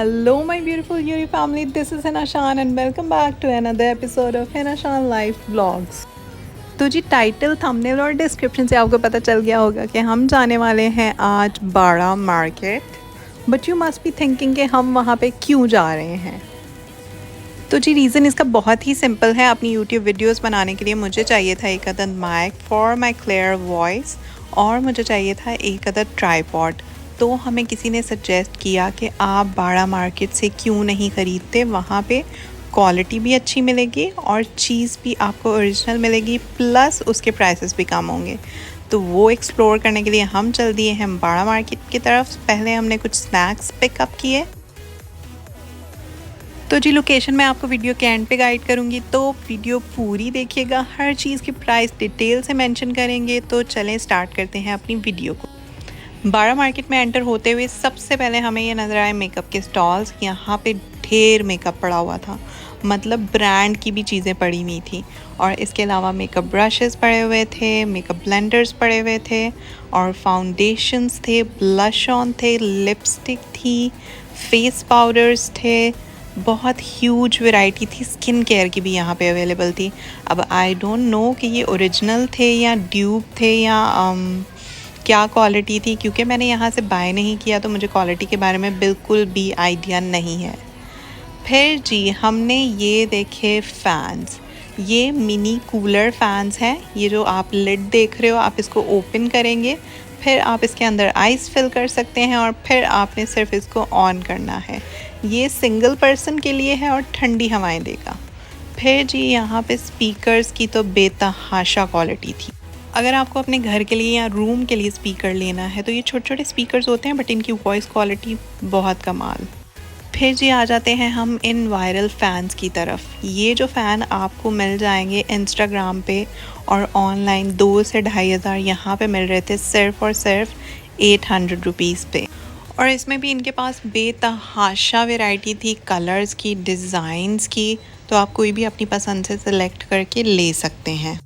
Hello, my beautiful Yuri family. This is Hina Shan, and welcome back to another episode of Hina Shan Life Vlogs. तो जी title, thumbnail और description से आपको पता चल गया होगा कि हम जाने वाले हैं आज बाड़ा market. But you must be thinking कि हम वहाँ पे क्यों जा रहे हैं. तो जी रीज़न इसका बहुत ही सिंपल है. अपनी यूट्यूब वीडियोस बनाने के लिए मुझे चाहिए था एक अदद mic for my clear voice और मुझे चाहिए था एक अदद ट्राईपॉड. तो हमें किसी ने सजेस्ट किया कि आप बाड़ा मार्केट से क्यों नहीं ख़रीदते, वहाँ पे क्वालिटी भी अच्छी मिलेगी और चीज़ भी आपको ओरिजिनल मिलेगी, प्लस उसके प्राइसेस भी कम होंगे. तो वो एक्सप्लोर करने के लिए हम चल दिए हैं बाड़ा मार्केट की तरफ. पहले हमने कुछ स्नैक्स पिकअप किए. तो जी लोकेशन मैं आपको वीडियो के एंड पे गाइड करूँगी, तो वीडियो पूरी देखिएगा. हर चीज़ की प्राइस डिटेल से मेंशन करेंगे. तो चलें स्टार्ट करते हैं अपनी वीडियो को. बाड़ा मार्केट में एंटर होते हुए सबसे पहले हमें ये नज़र आए मेकअप के स्टॉल्स. यहाँ पे ढेर मेकअप पड़ा हुआ था, मतलब ब्रांड की भी चीज़ें पड़ी हुई थी. और इसके अलावा मेकअप ब्रशेस पड़े हुए थे, मेकअप ब्लेंडर्स पड़े हुए थे और फाउंडेशंस थे, ब्लश ऑन थे, लिपस्टिक थी, फेस पाउडर्स थे. बहुत ह्यूज वैरायटी थी. स्किन केयर की भी यहाँ पे अवेलेबल थी. अब आई डोंट नो कि ये ओरिजिनल थे या ड्यूब थे या क्या क्वालिटी थी, क्योंकि मैंने यहाँ से बाय नहीं किया तो मुझे क्वालिटी के बारे में बिल्कुल भी आइडिया नहीं है. फिर जी हमने ये देखे फ़ैन्स. ये मिनी कूलर फ़ैन्स हैं. ये जो आप लिड देख रहे हो, आप इसको ओपन करेंगे, फिर आप इसके अंदर आइस फिल कर सकते हैं और फिर आपने सिर्फ इसको ऑन करना है. ये सिंगल पर्सन के लिए है और ठंडी हवाएं देगा. फिर जी यहाँ पे स्पीकर्स की तो बेतहाशा क्वालिटी थी. अगर आपको अपने घर के लिए या रूम के लिए स्पीकर लेना है तो ये छोटे छोटे स्पीकर्स होते हैं, बट इनकी वॉइस क्वालिटी बहुत कमाल. फिर जी आ जाते हैं हम इन वायरल फ़ैन्स की तरफ. ये जो फ़ैन आपको मिल जाएंगे इंस्टाग्राम पे और ऑनलाइन 2 से 2,500 यहाँ पे मिल रहे थे सिर्फ़ और सिर्फ 800 रुपीज़ पे. और इसमें भी इनके पास बेतहाशा वैरायटी थी, कलर्स की, डिज़ाइंस की. तो आप कोई भी अपनी पसंद से सिलेक्ट करके ले सकते हैं.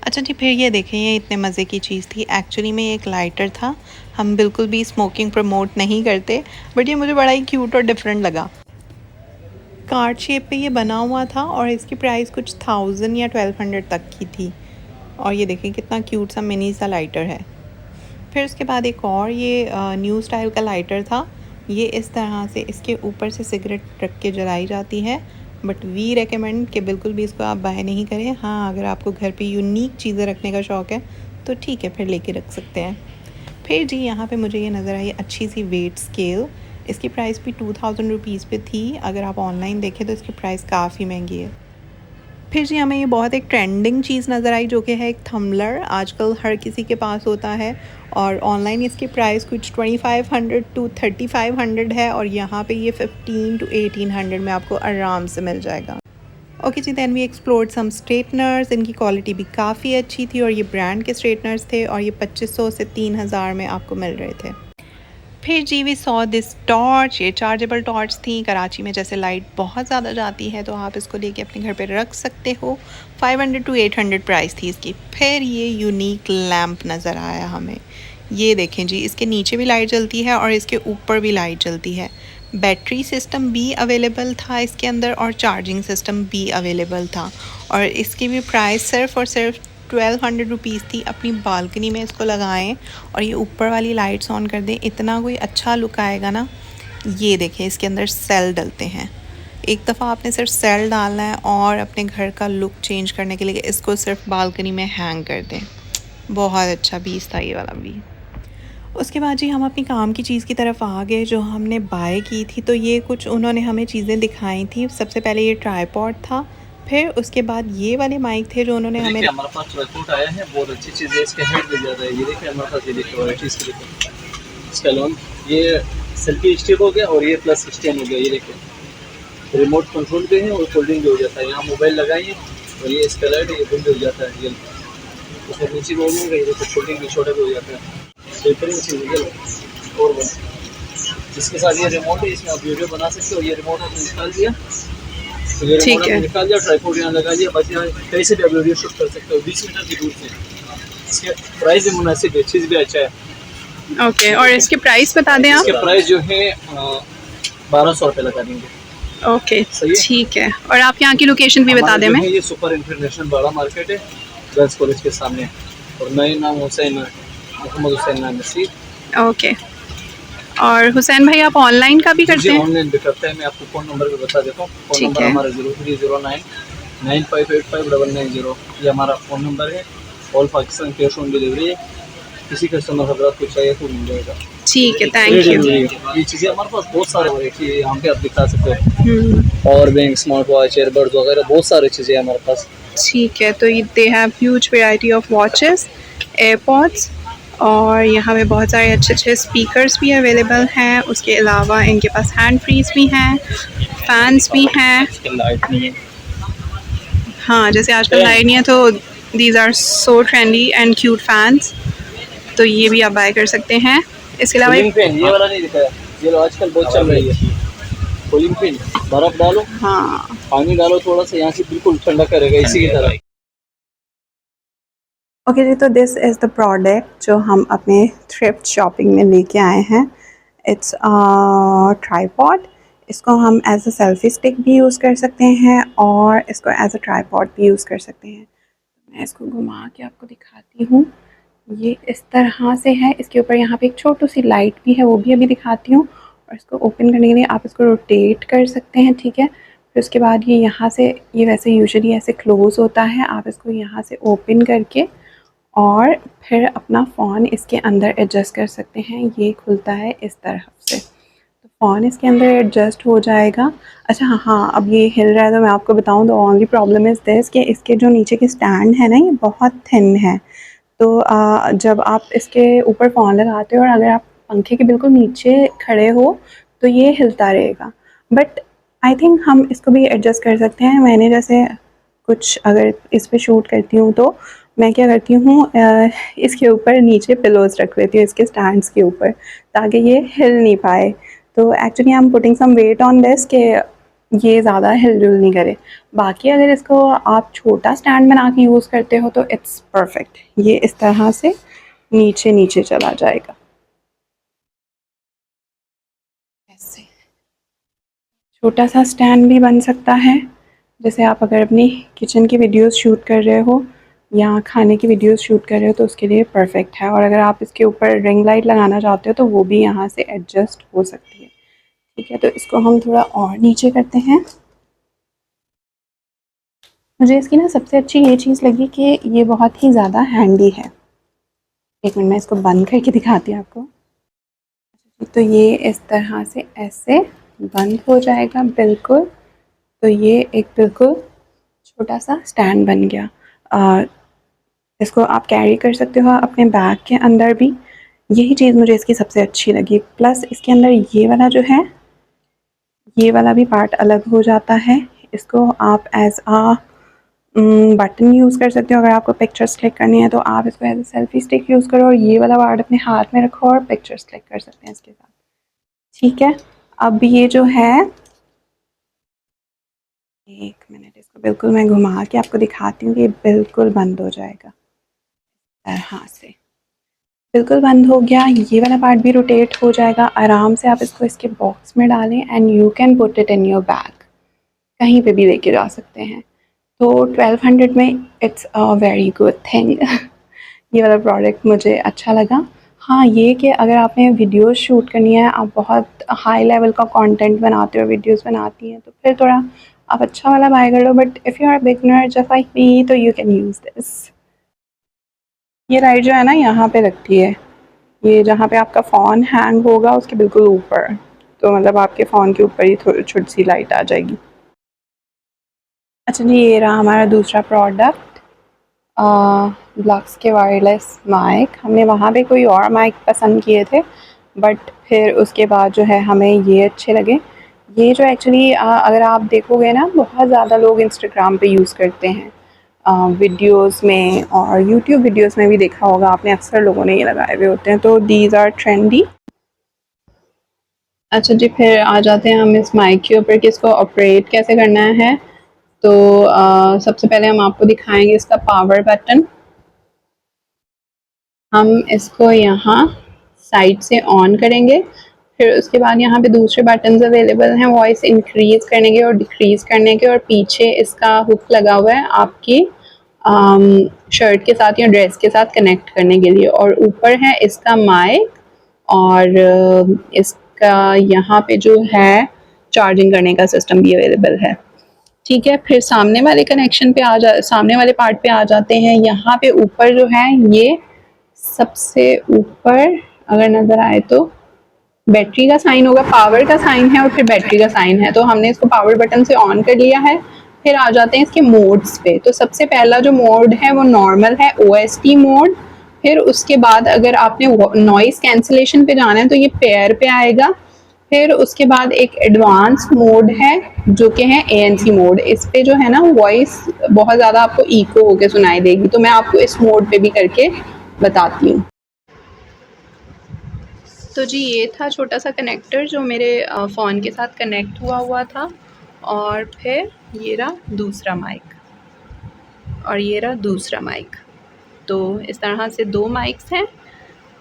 अच्छा जी, फिर ये देखें, ये इतने मज़े की चीज़ थी. एक्चुअली में एक लाइटर था. हम बिल्कुल भी स्मोकिंग प्रमोट नहीं करते, बट ये मुझे बड़ा ही क्यूट और डिफरेंट लगा. कार्ड शेप पे ये बना हुआ था और इसकी प्राइस कुछ 1000 या 1200 तक की थी. और ये देखें कितना क्यूट सा मिनी सा लाइटर है. फिर उसके बाद एक और ये न्यू स्टाइल का लाइटर था. ये इस तरह से इसके ऊपर से सिगरेट रख के जलाई जाती है, बट वी रेकमेंड कि बिल्कुल भी इसको आप बाय नहीं करें. हाँ, अगर आपको घर पे यूनिक चीज़ें रखने का शौक़ है तो ठीक है, फिर लेके रख सकते हैं. फिर जी यहाँ पे मुझे ये नज़र आई अच्छी सी वेट स्केल. इसकी प्राइस भी 2000 रुपीज़ पे थी. अगर आप ऑनलाइन देखें तो इसकी प्राइस काफ़ी महंगी है. फिर जी हमें ये बहुत एक ट्रेंडिंग चीज़ नज़र आई, जो कि है एक थम्बलर. आजकल हर किसी के पास होता है और ऑनलाइन इसकी प्राइस कुछ 2500 टू 3500 है और यहाँ पे ये 15 to 1800 में आपको आराम से मिल जाएगा. ओके जी, then we explored some straighteners. इनकी क्वालिटी भी काफ़ी अच्छी थी और ये ब्रांड के स्ट्रेटनर्स थे और ये 2500 से 3000 में आपको मिल रहे थे. फिर जी वी सॉ दिस टॉर्च. ये चार्जेबल टॉर्च थी. कराची में जैसे लाइट बहुत ज़्यादा जाती है तो आप इसको लेके अपने घर पे रख सकते हो. 500 to 800 प्राइस थी इसकी. फिर ये यूनिक लैम्प नज़र आया हमें. ये देखें जी, इसके नीचे भी लाइट जलती है और इसके ऊपर भी लाइट जलती है. बैटरी सिस्टम भी अवेलेबल था इसके अंदर और चार्जिंग सिस्टम भी अवेलेबल था. और इसकी भी प्राइस सिर्फ और सिर्फ 1200 रुपीज़ थी. अपनी बालकनी में इसको लगाएं और ये ऊपर वाली लाइट्स ऑन कर दें, इतना कोई अच्छा लुक आएगा ना. ये देखें, इसके अंदर सेल डलते हैं. एक दफ़ा आपने सिर्फ सेल डालना है और अपने घर का लुक चेंज करने के लिए इसको सिर्फ बालकनी में हैंग कर दें. बहुत अच्छा पीस था ये वाला भी. उसके बाद जी हम अपनी काम की चीज़ की तरफ आ गए जो हमने बाय की थी. तो ये कुछ उन्होंने हमें चीज़ें दिखाई थी. सबसे पहले ये ट्राईपॉड था. फिर उसके बाद ये वाले माइक थे जो उन्होंने हमें. हमारे पास ट्राईपॉड आया है, बहुत अच्छी चीज़ है. इसका हेड मिल जाता है. ये देखिए हमारे पास, ये देखिए वैराइटीज़ के देखिए. इसका लोन ये सेल्फी स्टिक हो गया और ये प्लस स्टैंड हो गया. ये देखिए रिमोट कंट्रोल पे है और फोल्डिंग भी हो जाता है. यहाँ मोबाइल लगाइए और ये इसका लाइट ये बंद हो जाता है. ये उसमें नीचे भी होगा, ये देखिए फोल्डिंग भी छोटा भी हो जाता है. बेहतरीन चीज़ है. और इसके साथ ये रिमोट है, इसमें आप वीडियो बना सकते हो. ये रिमोट आपने निकाल दिया, ठीक है, निकाल दिया, ट्राईपॉड यहाँ लगा दिया, बस यहाँ कहीं से भी आप वीडियो शूट कर सकते हो 20 मीटर की दूर से. इसके प्राइस भी मुनासिब है, चीज़ भी अच्छा है. ओके. और इसके प्राइस बता दें आप. इसके प्राइस जो है 1200 रुपये लगा देंगे। ओके सही है। ठीक है, और आप यहाँ की लोकेशन भी बता हमारा दें जो हमें। है ये सुपर इंटरनेशनल बड़ा मार्केट है, गर्ल्स कॉलेज के सामने, और नए नाम हुसैन मोहम्मद हुसैन नाम नसीर। ओके, और हुसैन भाई आप ऑनलाइन का भी जी करते हैं? ऑनलाइन भी करते हैं। मैं आपको फ़ोन नंबर भी बता देता हूँ। फ़ोन ठीक नंबर है। हमारा 0309 9585 990, ये हमारा फ़ोन नंबर है। All Pakistan cash on delivery है, किसी कस्टमर हजरात को चाहिए तो मिल जाएगा। ठीक है, फ्री थैंक यू। डिलीवरी है। ये चीज़ें हमारे पास बहुत सारे वैरायटी है, यहाँ पे आप दिखा सकते हो। हम्म, power bank, smart watch, airbuds वगैरह बहुत सारी चीज़ें हमारे पास। ठीक है, तो ये they have huge variety of watches, AirPods, और यहाँ पे बहुत सारे अच्छे अच्छे स्पीकर्स भी अवेलेबल हैं। उसके अलावा इनके पास हैंड फ्रीज भी हैं, फैंस भी हैं। लाइट नहीं है। हाँ, जैसे आजकल लाइट नहीं है तो these are so trendy and cute fans, तो ये भी आप बाय कर सकते हैं। इसके अलावा कूलिंग फैन ये वाला नहीं दिखाया, ये लो आजकल बहुत चल रही है। कूलिंग फैन, बर्फ डालो, हाँ, पानी डालो थोड़ा सा, यहाँ से बिल्कुल ठंडा करेगा इसी की तरह। ओके जी, तो दिस इज़ द प्रोडक्ट जो हम अपने थ्रिफ्ट शॉपिंग में लेके आए हैं। It's tripod. इसको हम एज अ सेल्फी स्टिक भी यूज़ कर सकते हैं और इसको एज अ ट्राईपॉड भी यूज़ कर सकते हैं। मैं इसको घुमा के आपको दिखाती हूँ। ये इस तरह से है, इसके ऊपर यहाँ पे एक छोटी सी लाइट भी है, वो भी अभी दिखाती हूँ। और इसको ओपन करने के लिए आप इसको रोटेट कर सकते हैं, ठीक है। फिर उसके बाद ये यहाँ से, ये वैसे यूजुअली ऐसे क्लोज़ होता है, आप इसको यहाँ से ओपन करके और फिर अपना फ़ोन इसके अंदर एडजस्ट कर सकते हैं। ये खुलता है इस तरह से, तो फ़ोन इसके अंदर एडजस्ट हो जाएगा। अच्छा हाँ, अब ये हिल रहा है तो मैं आपको बताऊँ, the only problem is this कि इसके जो नीचे के स्टैंड है ना, ये बहुत थिन है। तो जब आप इसके ऊपर फ़ोन लगाते हो और अगर आप पंखे के बिल्कुल नीचे खड़े हो तो ये हिलता रहेगा, बट आई थिंक हम इसको भी एडजस्ट कर सकते हैं। मैंने जैसे कुछ अगर इस पे शूट करती हूँ तो मैं क्या करती हूँ, इसके ऊपर नीचे पिलोज़ रख लेती हूँ इसके स्टैंड्स के ऊपर, ताकि ये हिल नहीं पाए। तो actually I am putting some weight on this कि ये ज़्यादा हिल-डुल नहीं करे। बाकी अगर इसको आप छोटा स्टैंड बना के यूज़ करते हो तो इट्स परफेक्ट। ये इस तरह से नीचे-नीचे चला जाएगा। ऐसे छोटा सा स्टैंड भी बन सकता है, जैसे आप अगर अपनी किचन की वीडियोस शूट कर रहे हो या खाने की वीडियोस शूट कर रहे हो तो उसके लिए परफेक्ट है। और अगर आप इसके ऊपर रिंग लाइट लगाना चाहते हो तो वो भी यहाँ से एडजस्ट हो सकती है, ठीक है। तो इसको हम थोड़ा और नीचे करते हैं। मुझे इसकी ना सबसे अच्छी ये चीज़ लगी कि ये बहुत ही ज़्यादा हैंडी है। एक मिनट मैं इसको बंद करके दिखाती हूँ आपको। तो ये इस तरह से ऐसे बंद हो जाएगा बिल्कुल। तो ये एक बिल्कुल छोटा सा स्टैंड बन गया। इसको आप कैरी कर सकते हो अपने बैग के अंदर भी। यही चीज़ मुझे इसकी सबसे अच्छी लगी। प्लस इसके अंदर ये वाला जो है, ये वाला भी पार्ट अलग हो जाता है। इसको आप एज आ बटन यूज़ कर सकते हो। अगर आपको पिक्चर्स क्लिक करनी है तो आप इसको as a selfie stick use करो और ये वाला पार्ट अपने हाथ में रखो और पिक्चर्स क्लिक कर सकते हैं इसके साथ, ठीक है। अब ये जो है, एक मिनट, इसको बिल्कुल मैं घुमा के आपको दिखाती हूँ कि ये बिल्कुल बंद हो जाएगा तरह से। बिल्कुल बंद हो गया। ये वाला पार्ट भी रोटेट हो जाएगा। आराम से आप इसको इसके बॉक्स में डालें and you can put it in your bag, कहीं पे भी लेके जा सकते हैं। तो 1200 में it's a very good thing. ये वाला प्रोडक्ट मुझे अच्छा लगा। हाँ, ये कि अगर आपने वीडियोस शूट करनी है, आप बहुत हाई लेवल का कंटेंट बनाते हो, वीडियोस बनाती हैं, तो फिर थोड़ा आप अच्छा वाला बाय कर लो। But if you are beginner just like me तो यू कैन यूज़ दिस। ये लाइट जो है ना यहाँ पे रखती है, ये जहाँ पे आपका फ़ोन हैंग होगा उसके बिल्कुल ऊपर, तो मतलब आपके फ़ोन के ऊपर ही थोड़ी छोटी सी लाइट आ जाएगी। अच्छा जी, ये रहा हमारा दूसरा प्रोडक्ट, ब्लक्स के वायरलेस माइक। हमने वहाँ पे कोई और माइक पसंद किए थे, बट फिर उसके बाद जो है हमें ये अच्छे लगे। ये जो एक्चुअली अगर आप देखोगे ना, बहुत ज़्यादा लोग इंस्टाग्राम पे यूज़ करते हैं वीडियोस में, और यूट्यूब वीडियोस में भी देखा होगा आपने, अक्सर लोगों ने ये लगाए हुए होते हैं। तो दीज आर ट्रेंडी। अच्छा जी, फिर आ जाते हैं हम इस माइक के ऊपर कि इसको ऑपरेट कैसे करना है। तो सबसे पहले हम आपको दिखाएंगे इसका पावर बटन। हम इसको यहाँ साइड से ऑन करेंगे, फिर उसके बाद यहाँ पे दूसरे बटन्स अवेलेबल हैं वॉइस इंक्रीज़ करने के और डिक्रीज़ करने के, और पीछे इसका हुक लगा हुआ है आपकी शर्ट के साथ या ड्रेस के साथ कनेक्ट करने के लिए, और ऊपर है इसका माइक, और इसका यहाँ पे जो है चार्जिंग करने का सिस्टम भी अवेलेबल है। ठीक है, फिर सामने वाले कनेक्शन पे सामने वाले पार्ट पे आ जाते हैं। यहाँ पे ऊपर जो है, ये सबसे ऊपर अगर नज़र आए तो बैटरी का साइन होगा, पावर का साइन है और फिर बैटरी का साइन है। तो हमने इसको पावर बटन से ऑन कर लिया है। फिर आ जाते हैं इसके मोड्स पे। तो सबसे पहला जो मोड है वो नॉर्मल है, OST मोड। फिर उसके बाद अगर आपने नॉइस कैंसिलेशन पे जाना है तो ये पेयर पे आएगा। फिर उसके बाद एक एडवांस मोड है जो कि है ANC मोड। इस पे जो है ना वॉइस बहुत ज़्यादा आपको इको होके सुनाई देगी, तो मैं आपको इस मोड पे भी करके बताती हूँ। तो जी ये था छोटा सा कनेक्टर जो मेरे फ़ोन के साथ कनेक्ट हुआ था, और फिर ये रहा दूसरा माइक, और ये रहा दूसरा माइक। तो इस तरह से 2 माइक्स हैं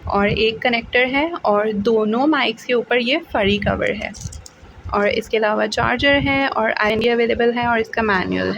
और एक कनेक्टर है, और दोनों माइक्स के ऊपर ये फरी कवर है, और इसके अलावा चार्जर है और IND अवेलेबल है, और इसका मैनुअल है।